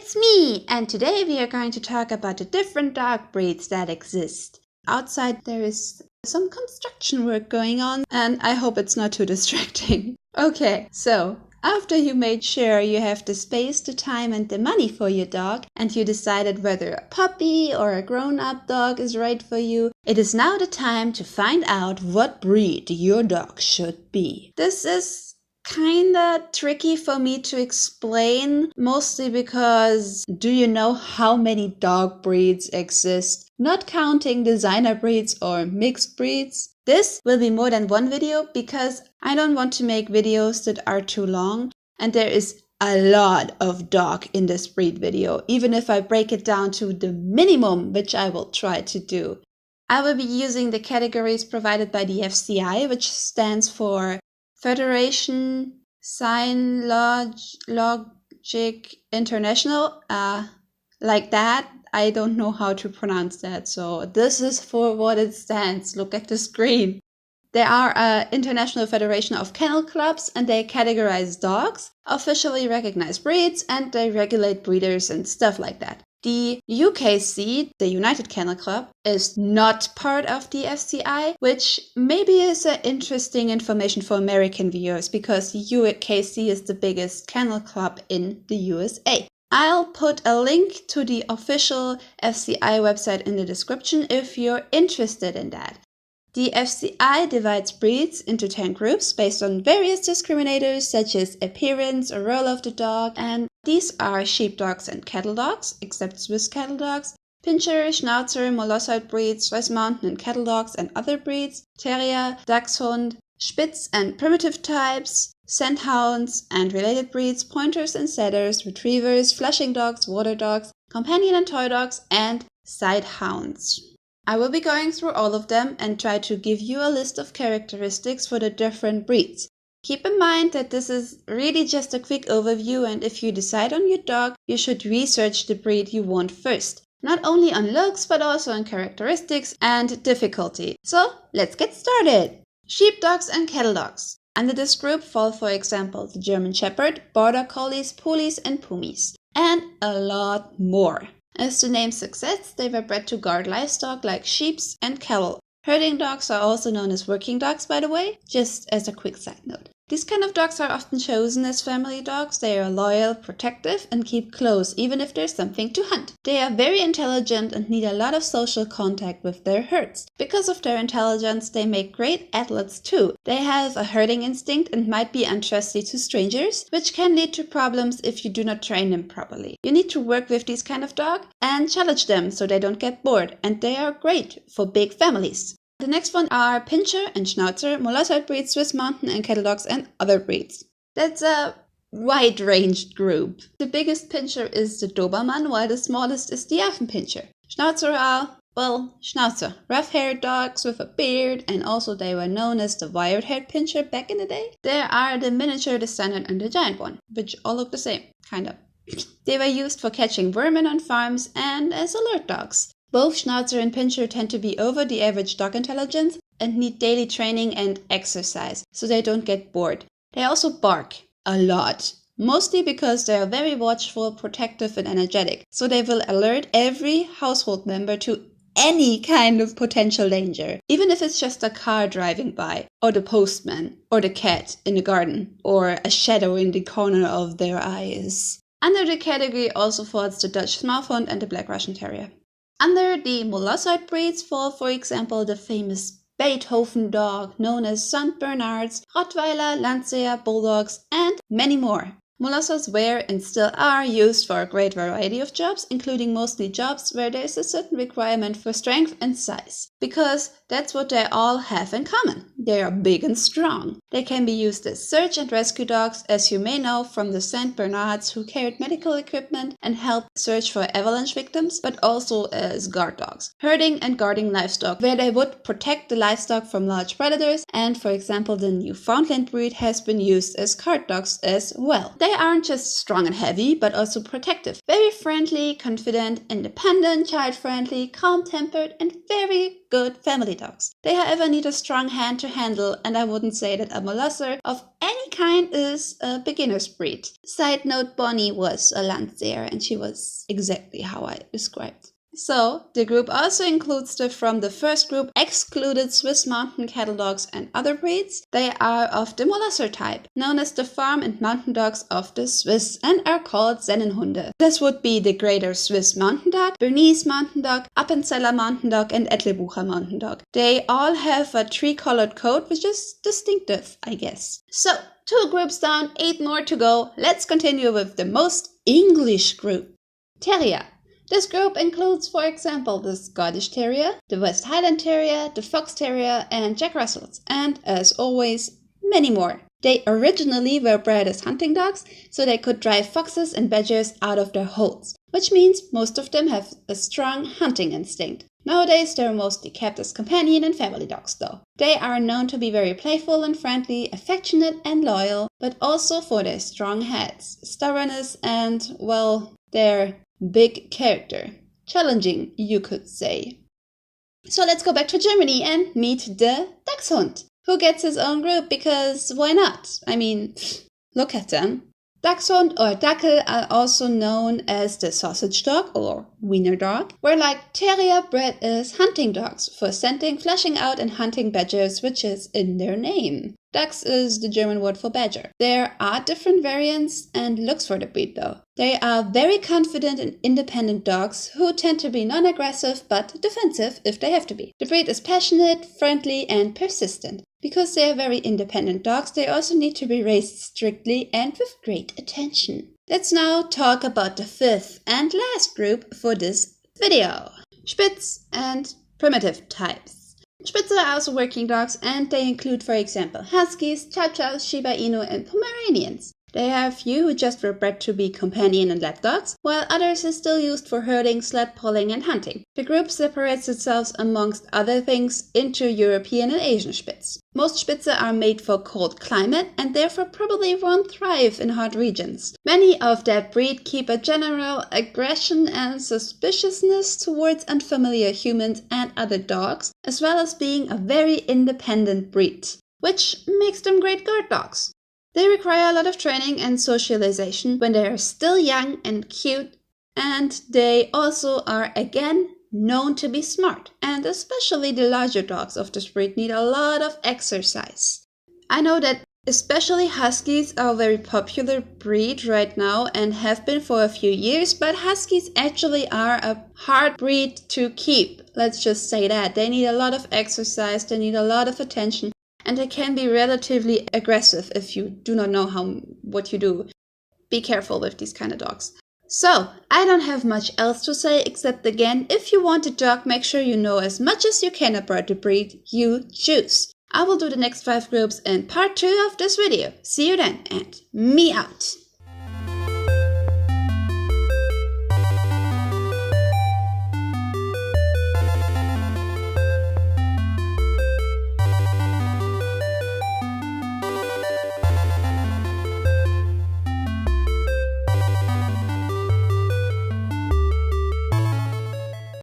It's me, and today we are going to talk about the different dog breeds that exist. Outside there is some construction work going on, and I hope it's not too distracting. Okay, so after you made sure you have the space, the time, and the money for your dog, and you decided whether a puppy or a grown-up dog is right for you, it is now the time to find out what breed your dog should be. This is kinda tricky for me to explain, mostly because do you know how many dog breeds exist? Not counting designer breeds or mixed breeds. This will be more than one video because I don't want to make videos that are too long, and there is a lot of dog in this breed video, even if I break it down to the minimum, which I will try to do. I will be using the categories provided by the FCI, which stands for Federation Cynologic International, like that. I don't know how to pronounce that, so this is for what it stands. Look at the screen. They are an international federation of kennel clubs, and they categorize dogs, officially recognized breeds, and they regulate breeders and stuff like that. The UKC, the United Kennel Club, is not part of the FCI, which maybe is interesting information for American viewers because the UKC is the biggest kennel club in the USA. I'll put a link to the official FCI website in the description if you're interested in that. The FCI divides breeds into 10 groups based on various discriminators such as appearance or role of the dog, and these are sheepdogs and cattle dogs, except Swiss cattle dogs, Pinscher, Schnauzer, Molossoid breeds, Swiss Mountain and cattle dogs and other breeds, Terrier, Dachshund, Spitz and primitive types, Scenthounds and related breeds, Pointers and Setters, Retrievers, Flushing dogs, Water dogs, Companion and Toy dogs, and Sighthounds. I will be going through all of them and try to give you a list of characteristics for the different breeds. Keep in mind that this is really just a quick overview, and if you decide on your dog, you should research the breed you want first. Not only on looks, but also on characteristics and difficulty. So, let's get started! Sheepdogs and cattle dogs. Under this group fall, for example, the German Shepherd, Border Collies, Poolies, and Pumis, and a lot more. As the name suggests, they were bred to guard livestock like sheep and cattle. Herding dogs are also known as working dogs, by the way, just as a quick side note. These kind of dogs are often chosen as family dogs. They are loyal, protective, and keep close even if there's something to hunt. They are very intelligent and need a lot of social contact with their herds. Because of their intelligence, they make great athletes too. They have a herding instinct and might be untrusty to strangers, which can lead to problems if you do not train them properly. You need to work with these kind of dogs and challenge them so they don't get bored, and they are great for big families. The next one are Pinscher and Schnauzer, Molossoid breeds, Swiss Mountain and cattle dogs, and other breeds. That's a wide-ranged group. The biggest Pinscher is the Dobermann, while the smallest is the Affenpinscher. Schnauzer are, Schnauzer, rough-haired dogs with a beard, and also they were known as the wire-haired Pinscher back in the day. There are the miniature, the standard, and the giant one, which all look the same, kind of. They were used for catching vermin on farms and as alert dogs. Both Schnauzer and Pinscher tend to be over the average dog intelligence and need daily training and exercise, so they don't get bored. They also bark a lot, mostly because they are very watchful, protective, and energetic, so they will alert every household member to any kind of potential danger, even if it's just a car driving by, or the postman, or the cat in the garden, or a shadow in the corner of their eyes. Under the category also falls the Dutch Smallhound and the Black Russian Terrier. Under the Molossoid breeds fall, for example, the famous Beethoven dog known as St. Bernards, Rottweiler, Landseer, Bulldogs, and many more. Molossos were and still are used for a great variety of jobs, including mostly jobs where there is a certain requirement for strength and size. Because that's what they all have in common. They are big and strong. They can be used as search and rescue dogs, as you may know from the St. Bernards, who carried medical equipment and helped search for avalanche victims, but also as guard dogs. Herding and guarding livestock, where they would protect the livestock from large predators, and for example the Newfoundland breed has been used as guard dogs as well. They aren't just strong and heavy, but also protective. Very friendly, confident, independent, child-friendly, calm-tempered, and very good family dogs. They however need a strong hand to handle, and I wouldn't say that a Molosser of any kind is a beginner's breed. Side note, Bonnie was a Landseer, and she was exactly how I described. So, the group also includes from the first group excluded Swiss mountain cattle dogs and other breeds. They are of the Molosser type, known as the farm and mountain dogs of the Swiss, and are called Sennenhunde. This would be the Greater Swiss Mountain Dog, Bernese Mountain Dog, Appenzeller Mountain Dog, and Edlebucher Mountain Dog. They all have a tree-colored coat, which is distinctive, I guess. So, 2 groups down, 8 more to go. Let's continue with the most English group. Terrier. This group includes, for example, the Scottish Terrier, the West Highland Terrier, the Fox Terrier, and Jack Russells, and, as always, many more. They originally were bred as hunting dogs, so they could drive foxes and badgers out of their holes, which means most of them have a strong hunting instinct. Nowadays, they're mostly kept as companion and family dogs, though. They are known to be very playful and friendly, affectionate and loyal, but also for their strong heads, stubbornness, and, well, their big character. Challenging, you could say. So let's go back to Germany and meet the Dachshund, who gets his own group because why not? I mean, look at them. Dachshund or Dackel are also known as the sausage dog or wiener dog, were like terrier bred as hunting dogs for scenting, flashing out and hunting badgers, which is in their name. Dachs is the German word for badger. There are different variants and looks for the breed though. They are very confident and independent dogs who tend to be non-aggressive but defensive if they have to be. The breed is passionate, friendly and persistent. Because they are very independent dogs, they also need to be raised strictly and with great attention. Let's now talk about the 5th and last group for this video. Spitz and primitive types. Spitz are also working dogs and they include, for example, Huskies, Chow Chows, Shiba Inu and Pomeranians. There are a few who just were bred to be companion and lap dogs, while others are still used for herding, sled pulling and hunting. The group separates itself, amongst other things, into European and Asian Spitz. Most Spitze are made for cold climate and therefore probably won't thrive in hot regions. Many of that breed keep a general aggression and suspiciousness towards unfamiliar humans and other dogs, as well as being a very independent breed, which makes them great guard dogs. They require a lot of training and socialization when they are still young and cute, and they also are, again, known to be smart. And especially the larger dogs of this breed need a lot of exercise. I know that especially Huskies are a very popular breed right now and have been for a few years, but Huskies actually are a hard breed to keep. Let's just say that. They need a lot of exercise, they need a lot of attention. And they can be relatively aggressive if you do not know what you do. Be careful with these kind of dogs. So, I don't have much else to say except again, if you want a dog, make sure you know as much as you can about the breed you choose. I will do the next 5 groups in part 2 of this video. See you then and me out!